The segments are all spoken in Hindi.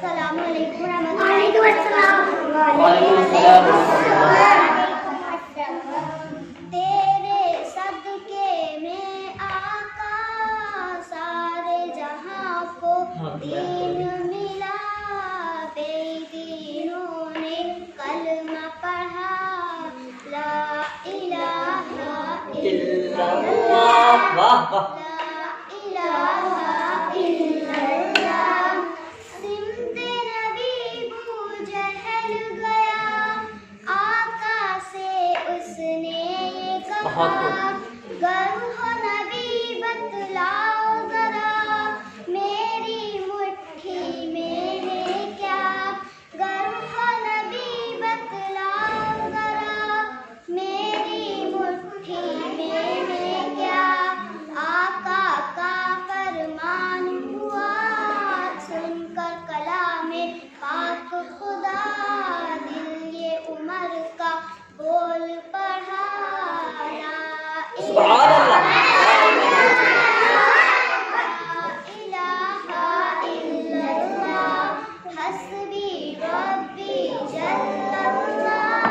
अस्सलामु अलैकुम वालेकुम अस्सलाम। तेरे सदके में आका सारे जहां को दीन मिला, बेदीनों ने कलमा पढ़ा, ला इलाहा इल्लल्लाह, ला इलाहा इल्लल्लाह। सिमते नबी बू जहल गया, आका से उसने ये कहा, गर हो नबी बतलाओ जरा, मेरी मुट्ठी में है क्या, गर हो नबी बतलाओ जरा, मेरी मुट्ठी में है क्या। आका का फरमान हुआ, सुनकर कलामे पाक खुदा, दिल ये उमर का बोल पढ़ा, ला इलाहा इल्लल्लाह, हस्बी रब्बी जल्लल्लाह,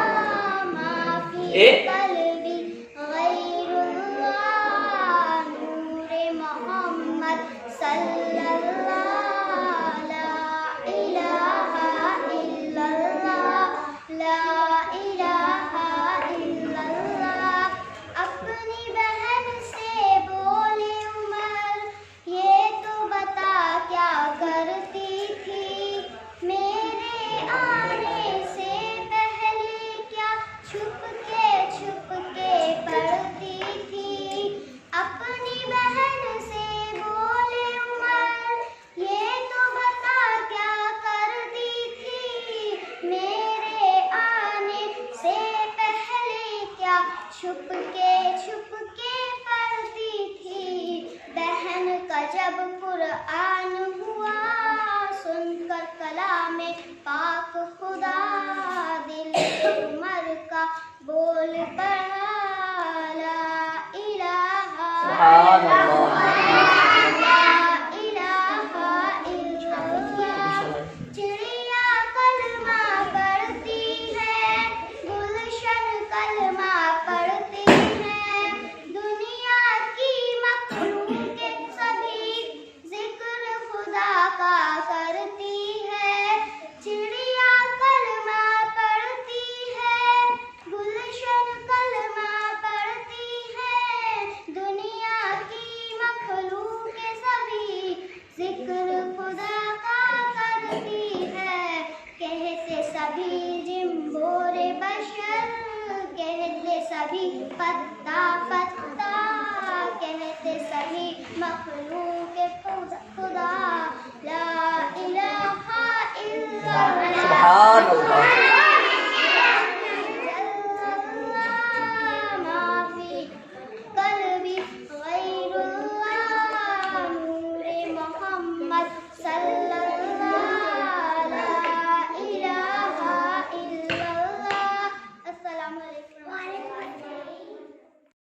माफी कल्बी गैरुल्लाह, नूरे मोहम्मद सल्लल्लाह, ला इलाहा इल्लल्लाह, ला इलाहा इल्लल्लाह। अपनी बहन से बोले उमर, ये तो बता क्या करती थी, मेरे आने से पहले क्या छुप के पढ़ती थी। अपनी बहन से बोले उमर, ये तो बता क्या करती थी, मेरे आने से पहले क्या छुप के पढ़ती थी। बहन का जब कुरान हुआ, सुनकर कलामे पाक खुदा, दिल उमर का बोल पढ़ा, ला इलाहा इल्लल्लाह। चिड़िया कलमा पढ़ती है, गुलशन कलमा पढ़ती है, दुनिया की मखलूक सभी जिक्र खुदा का करती है। चिड़िया कलमा पढ़ती है, गुलशन कलमा पढ़ती है, दुनिया की मखलूक सभी जिक्र खुदा का करती है। कहते सभी जिम्बोरे बशर, कहते सभी पत्ता पत्ता, कहते सभी मखलूक खुदा, ला इलाहा इल्लल्लाह।